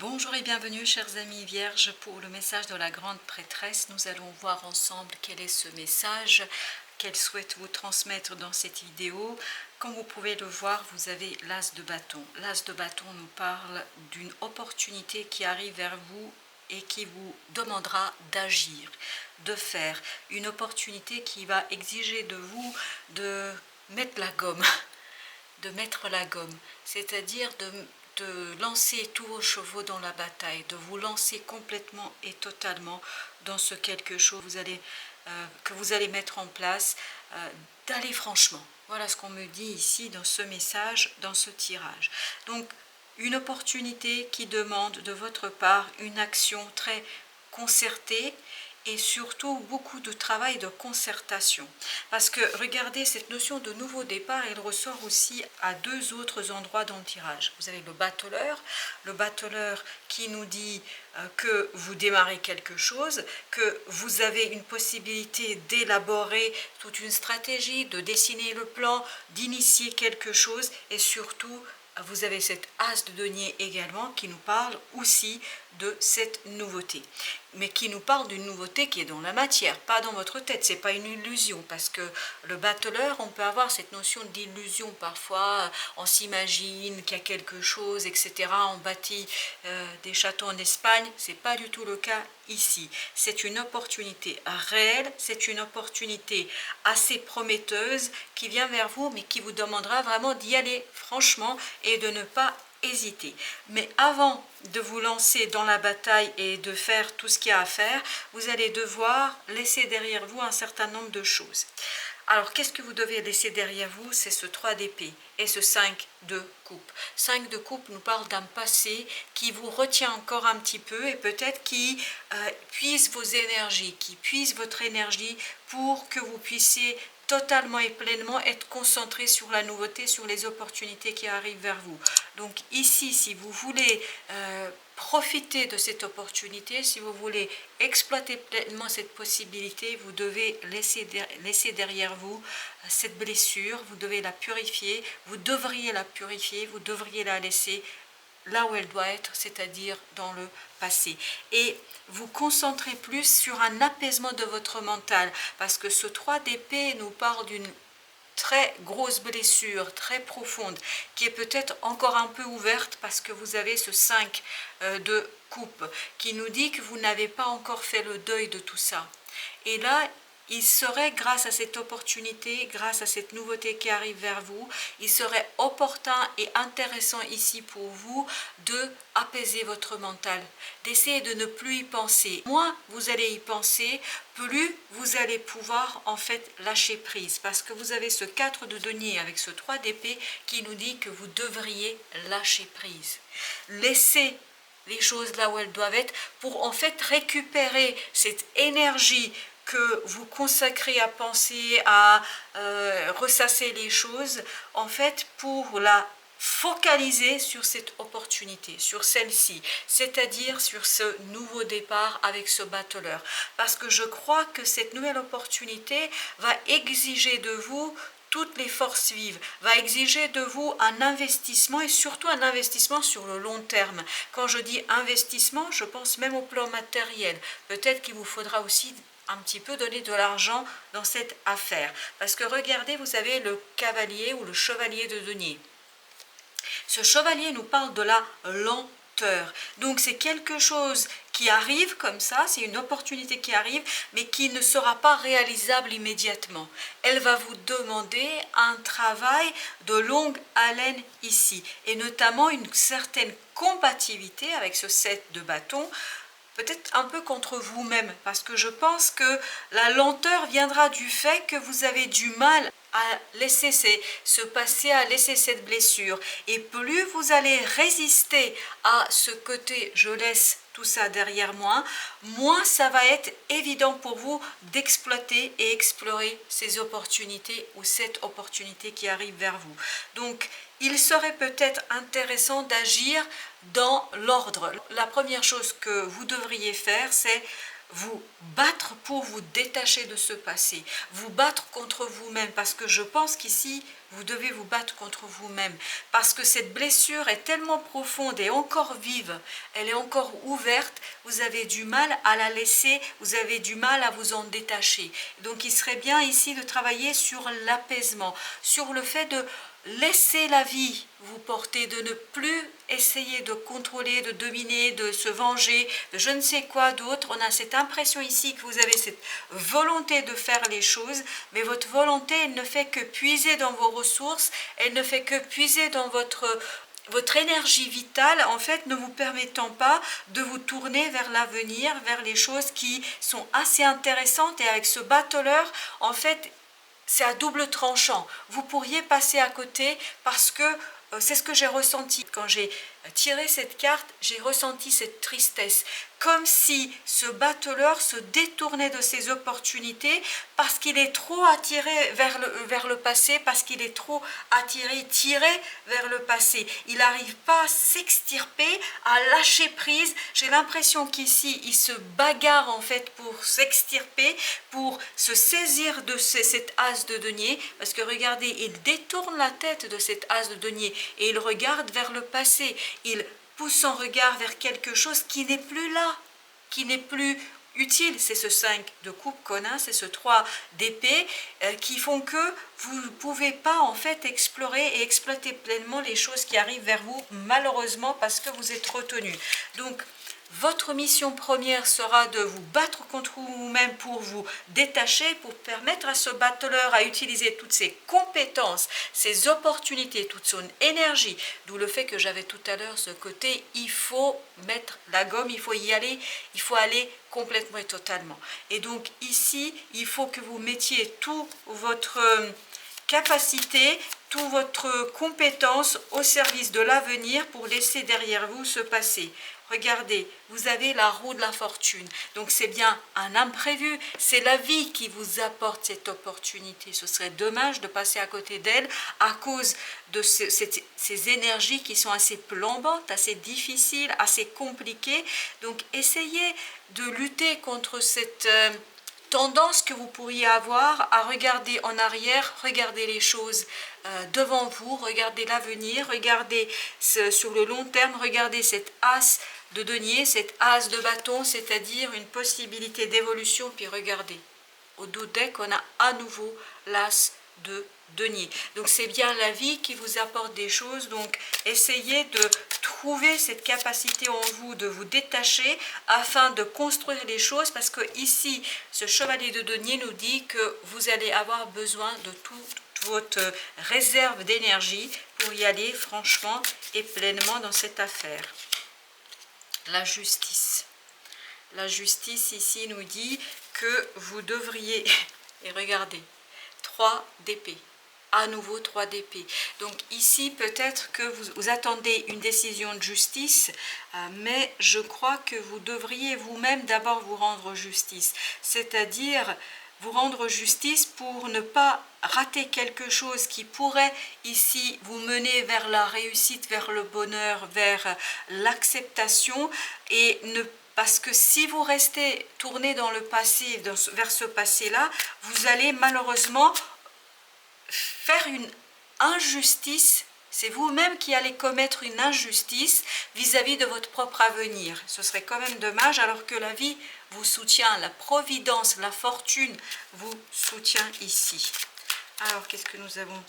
Bonjour et bienvenue chers amis vierges pour le message de la grande prêtresse. Nous allons voir ensemble quel est ce message qu'elle souhaite vous transmettre dans cette vidéo. Comme vous pouvez le voir, vous avez l'as de bâton. L'as de bâton nous parle d'une opportunité qui arrive vers vous et qui vous demandera d'agir, de faire. Une opportunité qui va exiger de vous de mettre la gomme, c'est-à-dire de lancer tous vos chevaux dans la bataille, de vous lancer complètement et totalement dans ce quelque chose que vous allez mettre en place, d'aller franchement. Voilà ce qu'on me dit ici dans ce message, dans ce tirage. Donc, une opportunité qui demande de votre part une action très concertée et surtout beaucoup de travail de concertation. Parce que regardez, cette notion de nouveau départ, elle ressort aussi à deux autres endroits dans le tirage. Vous avez le battleur qui nous dit que vous démarrez quelque chose, que vous avez une possibilité d'élaborer toute une stratégie, de dessiner le plan, d'initier quelque chose et surtout vous avez cette as de denier également qui nous parle aussi de cette nouveauté, mais qui nous parle d'une nouveauté qui est dans la matière, pas dans votre tête. C'est pas une illusion, parce que le battleur, on peut avoir cette notion d'illusion parfois, on s'imagine qu'il y a quelque chose, etc. On bâtit des châteaux en Espagne, c'est pas du tout le cas ici. C'est une opportunité réelle, c'est une opportunité assez prometteuse qui vient vers vous, mais qui vous demandera vraiment d'y aller franchement et de ne pas hésiter. Mais avant de vous lancer dans la bataille et de faire tout ce qu'il y a à faire, vous allez devoir laisser derrière vous un certain nombre de choses. Alors, qu'est-ce que vous devez laisser derrière vous? C'est ce 3 d'épée et ce 5 de coupe. 5 de coupe nous parle d'un passé qui vous retient encore un petit peu et peut-être qui puise vos énergies, qui puise votre énergie pour que vous puissiez totalement et pleinement être concentré sur la nouveauté, sur les opportunités qui arrivent vers vous. Donc ici, si vous voulez profiter de cette opportunité, si vous voulez exploiter pleinement cette possibilité, vous devez laisser derrière vous cette blessure, vous devez la purifier, vous devriez la purifier, vous devriez la laisser là où elle doit être, c'est-à-dire dans le passé. Et vous concentrez plus sur un apaisement de votre mental, parce que ce 3 d'épée nous parle d'une très grosse blessure, très profonde, qui est peut-être encore un peu ouverte parce que vous avez ce 5 de coupe, qui nous dit que vous n'avez pas encore fait le deuil de tout ça. Et là, il serait, grâce à cette opportunité, grâce à cette nouveauté qui arrive vers vous, il serait opportun et intéressant ici pour vous de apaiser votre mental, d'essayer de ne plus y penser. Moins vous allez y penser, plus vous allez pouvoir en fait lâcher prise, parce que vous avez ce 4 de denier avec ce 3 d'épée qui nous dit que vous devriez lâcher prise. Laissez les choses là où elles doivent être pour en fait récupérer cette énergie que vous consacrez à penser, à ressasser les choses, en fait, pour la focaliser sur cette opportunité, sur celle-ci, c'est-à-dire sur ce nouveau départ avec ce battleur. Parce que je crois que cette nouvelle opportunité va exiger de vous toutes les forces vives, va exiger de vous un investissement et surtout un investissement sur le long terme. Quand je dis investissement, je pense même au plan matériel. Peut-être qu'il vous faudra aussi un petit peu donner de l'argent dans cette affaire. Parce que regardez, vous avez le cavalier ou le chevalier de denier. Ce chevalier nous parle de la lenteur. Donc c'est quelque chose qui arrive comme ça, c'est une opportunité qui arrive, mais qui ne sera pas réalisable immédiatement. Elle va vous demander un travail de longue haleine ici, et notamment une certaine combativité avec ce 7 de bâton, peut-être un peu contre vous-même, parce que je pense que la lenteur viendra du fait que vous avez du mal à laisser ce passé, à laisser cette blessure. Et plus vous allez résister à ce côté « je laisse tout ça derrière moi », moins ça va être évident pour vous d'exploiter et explorer ces opportunités ou cette opportunité qui arrive vers vous. Donc, il serait peut-être intéressant d'agir dans l'ordre. La première chose que vous devriez faire, c'est vous battre pour vous détacher de ce passé, vous battre contre vous-même, parce que je pense qu'ici, vous devez vous battre contre vous-même, parce que cette blessure est tellement profonde et encore vive, elle est encore ouverte, vous avez du mal à la laisser, vous avez du mal à vous en détacher. Donc il serait bien ici de travailler sur l'apaisement, sur le fait de laissez la vie vous porter, de ne plus essayer de contrôler, de dominer, de se venger, de je ne sais quoi d'autre. On a cette impression ici que vous avez cette volonté de faire les choses, mais votre volonté, elle ne fait que puiser dans vos ressources, elle ne fait que puiser dans votre énergie vitale, en fait, ne vous permettant pas de vous tourner vers l'avenir, vers les choses qui sont assez intéressantes. Et avec ce battleur, en fait, c'est à double tranchant. Vous pourriez passer à côté parce que c'est ce que j'ai ressenti. Quand j'ai tiré cette carte, j'ai ressenti cette tristesse. Comme si ce battleur se détournait de ses opportunités parce qu'il est trop attiré vers le passé, parce qu'il est trop tiré vers le passé. Il n'arrive pas à s'extirper, à lâcher prise. J'ai l'impression qu'ici, il se bagarre en fait pour s'extirper, pour se saisir de cet as de denier. Parce que regardez, il détourne la tête de cet as de denier et il regarde vers le passé. Il pousse son regard vers quelque chose qui n'est plus là, qui n'est plus utile. C'est ce 5 de coupe qu'on a, c'est ce 3 d'épée qui font que vous ne pouvez pas en fait explorer et exploiter pleinement les choses qui arrivent vers vous, malheureusement parce que vous êtes retenu. Donc votre mission première sera de vous battre contre vous-même pour vous détacher, pour permettre à ce battleur à utiliser toutes ses compétences, ses opportunités, toute son énergie. D'où le fait que j'avais tout à l'heure ce côté, il faut mettre la gomme, il faut y aller, il faut aller complètement et totalement. Et donc ici, il faut que vous mettiez tout votre capacité, toute votre compétence au service de l'avenir pour laisser derrière vous ce passé. Regardez, vous avez la roue de la fortune. Donc c'est bien un imprévu. C'est la vie qui vous apporte cette opportunité. Ce serait dommage de passer à côté d'elle à cause de ces énergies qui sont assez plombantes, assez difficiles, assez compliquées. Donc essayez de lutter contre cette tendance que vous pourriez avoir à regarder en arrière, regarder les choses devant vous, regarder l'avenir, regarder sur le long terme, regarder cette as de denier, cette as de bâton, c'est-à-dire une possibilité d'évolution, puis regardez, au dos deck, on a à nouveau l'as de denier. Donc c'est bien la vie qui vous apporte des choses, donc essayez de trouver cette capacité en vous de vous détacher afin de construire les choses, parce que ici, ce chevalier de denier nous dit que vous allez avoir besoin de toute votre réserve d'énergie pour y aller franchement et pleinement dans cette affaire. La justice. La justice ici nous dit que vous devriez, et regardez, 3 d'épée, à nouveau 3 d'épée. Donc ici peut-être que vous attendez une décision de justice, mais je crois que vous devriez vous-même d'abord vous rendre justice, c'est-à-dire vous rendre justice pour ne pas rater quelque chose qui pourrait ici vous mener vers la réussite, vers le bonheur, vers l'acceptation, et ne parce que si vous restez tourné dans le passé, vers ce passé-là, vous allez malheureusement faire une injustice. C'est vous-même qui allez commettre une injustice vis-à-vis de votre propre avenir. Ce serait quand même dommage, alors que la vie vous soutient, la providence, la fortune vous soutient ici. Alors, qu'est-ce que nous avons?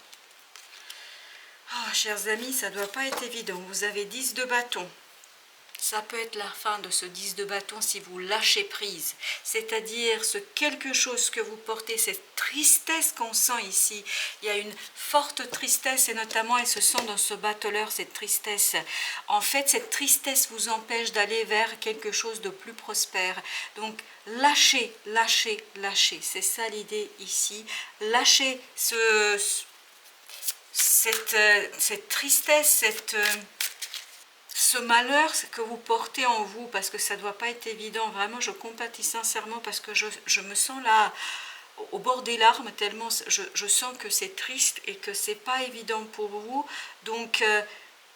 Oh, chers amis, ça ne doit pas être évident. Vous avez 10 de bâton. Ça peut être la fin de ce 10 de bâton si vous lâchez prise. C'est-à-dire ce quelque chose que vous portez, cette tristesse qu'on sent ici. Il y a une forte tristesse et notamment elle se sent dans ce battleur, cette tristesse. En fait, cette tristesse vous empêche d'aller vers quelque chose de plus prospère. Donc, lâchez, lâchez, lâchez. C'est ça l'idée ici. Lâchez cette tristesse, ce malheur que vous portez en vous, parce que ça ne doit pas être évident. Vraiment, je compatis sincèrement parce que je me sens là au bord des larmes, tellement je sens que c'est triste et que c'est pas évident pour vous. Donc,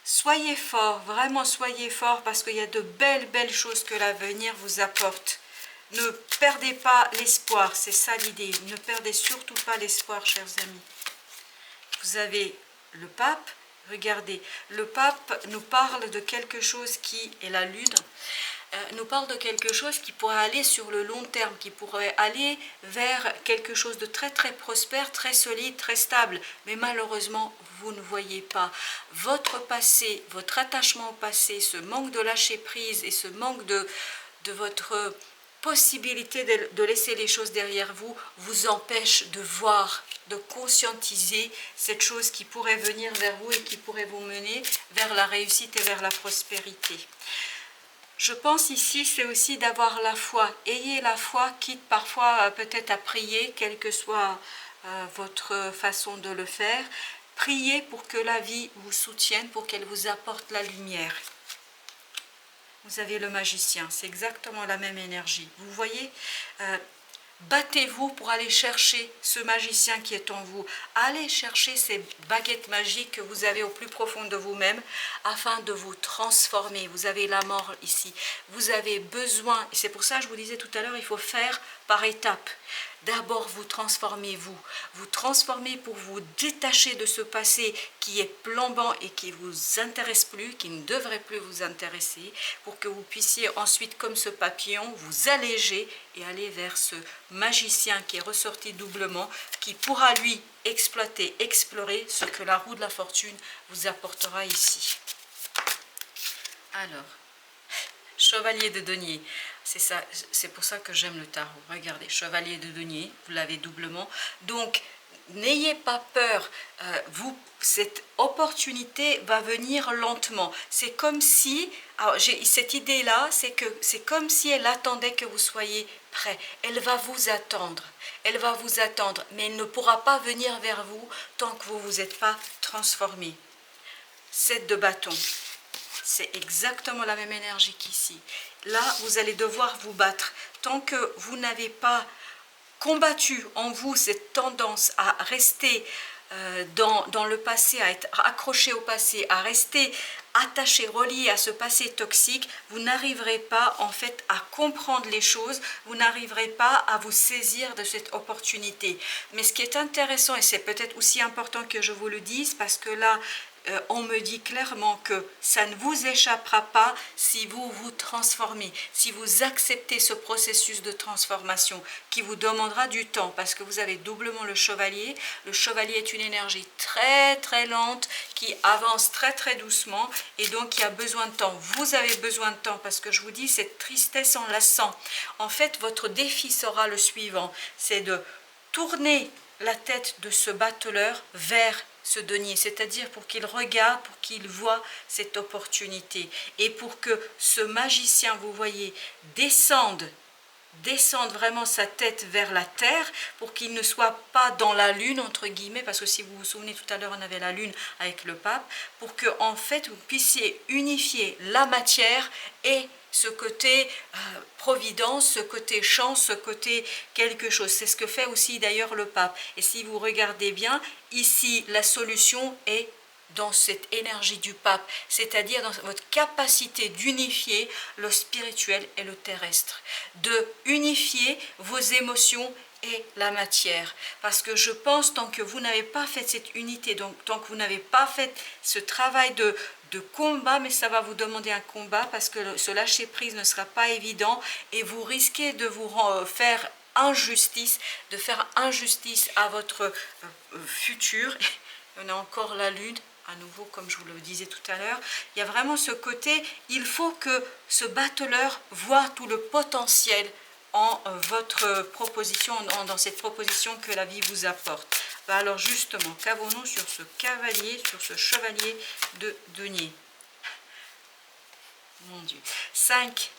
soyez forts, vraiment soyez forts, parce qu'il y a de belles choses que l'avenir vous apporte. Ne perdez pas l'espoir, c'est ça l'idée. Ne perdez surtout pas l'espoir, chers amis. Vous avez le pape, regardez, le pape nous parle de quelque chose qui est la lune, nous parle de quelque chose qui pourrait aller sur le long terme, qui pourrait aller vers quelque chose de très très prospère, très solide, très stable. Mais malheureusement, vous ne voyez pas. Votre passé, votre attachement au passé, ce manque de lâcher prise et ce manque de votre possibilité de laisser les choses derrière vous, vous empêche de voir, de conscientiser cette chose qui pourrait venir vers vous et qui pourrait vous mener vers la réussite et vers la prospérité. Je pense ici, c'est aussi d'avoir la foi. Ayez la foi, quitte parfois peut-être à prier, quelle que soit votre façon de le faire. Priez pour que la vie vous soutienne, pour qu'elle vous apporte la lumière. Vous avez le magicien, c'est exactement la même énergie. Vous voyez, battez-vous pour aller chercher ce magicien qui est en vous. Allez chercher ces baguettes magiques que vous avez au plus profond de vous-même afin de vous transformer. Vous avez la mort ici. Vous avez besoin, et c'est pour ça que je vous disais tout à l'heure, il faut faire par étapes. D'abord, vous transformez vous. Vous transformez pour vous détacher de ce passé qui est plombant et qui ne vous intéresse plus, qui ne devrait plus vous intéresser, pour que vous puissiez ensuite, comme ce papillon, vous alléger et aller vers ce magicien qui est ressorti doublement, qui pourra lui exploiter, explorer ce que la roue de la fortune vous apportera ici. Alors, chevalier de denier, c'est ça, c'est pour ça que j'aime le tarot. Regardez, chevalier de denier, vous l'avez doublement. Donc, n'ayez pas peur, cette opportunité va venir lentement. C'est comme si, alors j'ai cette idée-là, c'est comme si elle attendait que vous soyez prêt. Elle va vous attendre, mais elle ne pourra pas venir vers vous tant que vous ne vous êtes pas transformé. 7 de bâton. C'est exactement la même énergie qu'ici. Là, vous allez devoir vous battre. Tant que vous n'avez pas combattu en vous cette tendance à rester dans le passé, à être accroché au passé, à rester attaché, relié à ce passé toxique, vous n'arriverez pas en fait à comprendre les choses, vous n'arriverez pas à vous saisir de cette opportunité. Mais ce qui est intéressant, et c'est peut-être aussi important que je vous le dise, parce que là, on me dit clairement que ça ne vous échappera pas si vous vous transformez, si vous acceptez ce processus de transformation qui vous demandera du temps parce que vous avez doublement le chevalier. Le chevalier est une énergie très très lente qui avance très très doucement et donc qui a besoin de temps. Vous avez besoin de temps parce que je vous dis, cette tristesse enlaçant. En fait, votre défi sera le suivant, c'est de tourner la tête de ce battleur vers ce denier, c'est-à-dire pour qu'il regarde, pour qu'il voit cette opportunité et pour que ce magicien, vous voyez, descende vraiment sa tête vers la terre pour qu'il ne soit pas dans la lune entre guillemets, parce que si vous vous souvenez tout à l'heure on avait la lune avec le pape, pour que en fait vous puissiez unifier la matière et ce côté providence, ce côté chance, ce côté quelque chose. C'est ce que fait aussi d'ailleurs le pape. Et si vous regardez bien, ici la solution est dans cette énergie du pape, c'est-à-dire dans votre capacité d'unifier le spirituel et le terrestre, de unifier vos émotions et la matière. Parce que je pense, tant que vous n'avez pas fait cette unité, donc tant que vous n'avez pas fait ce travail de combat, mais ça va vous demander un combat parce que ce lâcher prise ne sera pas évident et vous risquez de vous faire injustice, à votre futur. On a encore la lune, à nouveau, comme je vous le disais tout à l'heure. Il y a vraiment ce côté, il faut que ce battleur voit tout le potentiel en votre proposition, dans cette proposition que la vie vous apporte. Alors justement, qu'avons-nous sur ce cavalier, sur ce chevalier de denier? Mon Dieu. 5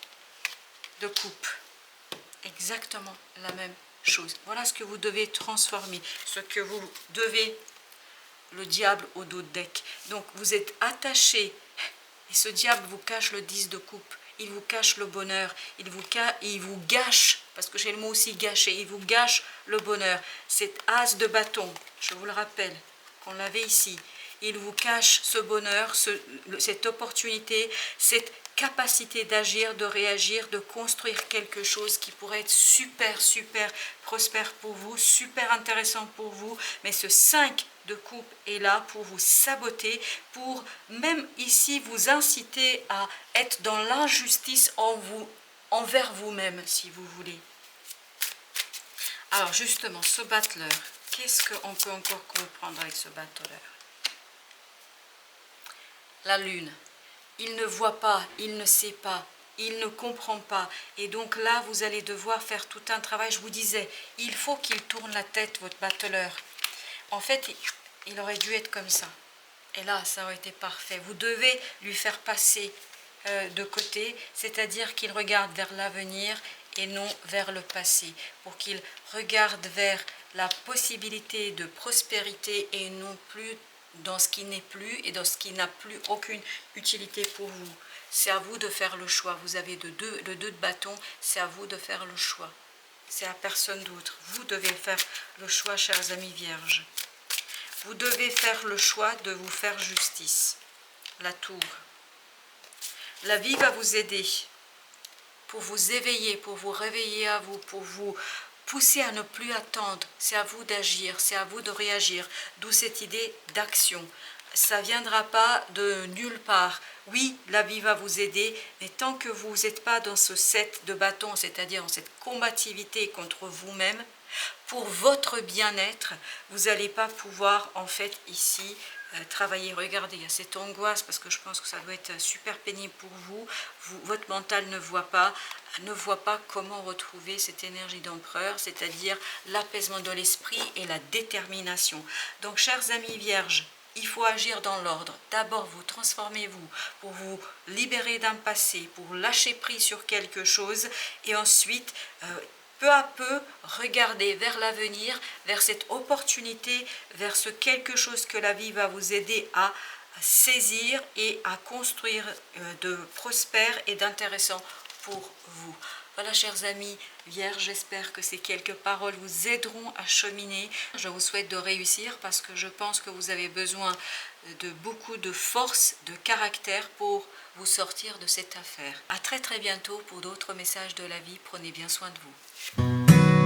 de coupe. Exactement la même chose. Voilà ce que vous devez transformer, ce que vous devez, le diable au dos de deck. Donc vous êtes attaché et ce diable vous cache le 10 de coupe. Il vous cache le bonheur, il vous gâche, parce que j'ai le mot aussi gâcher, il vous gâche le bonheur. Cet as de bâton, je vous le rappelle, qu'on l'avait ici, il vous cache ce bonheur, cette opportunité, cette capacité d'agir, de réagir, de construire quelque chose qui pourrait être super, super prospère pour vous, super intéressant pour vous. Mais ce 5 de coupe est là pour vous saboter, pour même ici vous inciter à être dans l'injustice envers vous-même, si vous voulez. Alors justement, ce battleur, qu'est-ce qu'on peut encore comprendre avec ce battleur? La lune. Il ne voit pas, il ne sait pas, il ne comprend pas. Et donc là, vous allez devoir faire tout un travail. Je vous disais, il faut qu'il tourne la tête, votre battleur. En fait, il aurait dû être comme ça. Et là, ça aurait été parfait. Vous devez lui faire passer de côté, c'est-à-dire qu'il regarde vers l'avenir et non vers le passé, pour qu'il regarde vers la possibilité de prospérité et non plus dans ce qui n'est plus et dans ce qui n'a plus aucune utilité pour vous. C'est à vous de faire le choix. Vous avez le 2 de bâton, c'est à vous de faire le choix. C'est à personne d'autre. Vous devez faire le choix, chers amis vierges. Vous devez faire le choix de vous faire justice. La tour. La vie va vous aider pour vous éveiller, pour vous réveiller à vous, pour vous pousser à ne plus attendre. C'est à vous d'agir, c'est à vous de réagir. D'où cette idée d'action. Ça ne viendra pas de nulle part. Oui, la vie va vous aider, mais tant que vous n'êtes pas dans ce 7 de bâton, c'est-à-dire dans cette combativité contre vous-même, pour votre bien-être, vous n'allez pas pouvoir, en fait, ici, travailler. Regardez, il y a cette angoisse, parce que je pense que ça doit être super pénible pour vous. Votre mental ne voit pas comment retrouver cette énergie d'empereur, c'est-à-dire l'apaisement de l'esprit et la détermination. Donc, chers amis vierges, il faut agir dans l'ordre. D'abord, vous transformez-vous pour vous libérer d'un passé, pour lâcher prise sur quelque chose, et ensuite, peu à peu, regardez vers l'avenir, vers cette opportunité, vers ce quelque chose que la vie va vous aider à saisir et à construire de prospère et d'intéressant pour vous. Voilà, chers amis vierges, j'espère que ces quelques paroles vous aideront à cheminer. Je vous souhaite de réussir parce que je pense que vous avez besoin de beaucoup de force, de caractère pour vous sortir de cette affaire. À très très bientôt pour d'autres messages de la vie. Prenez bien soin de vous.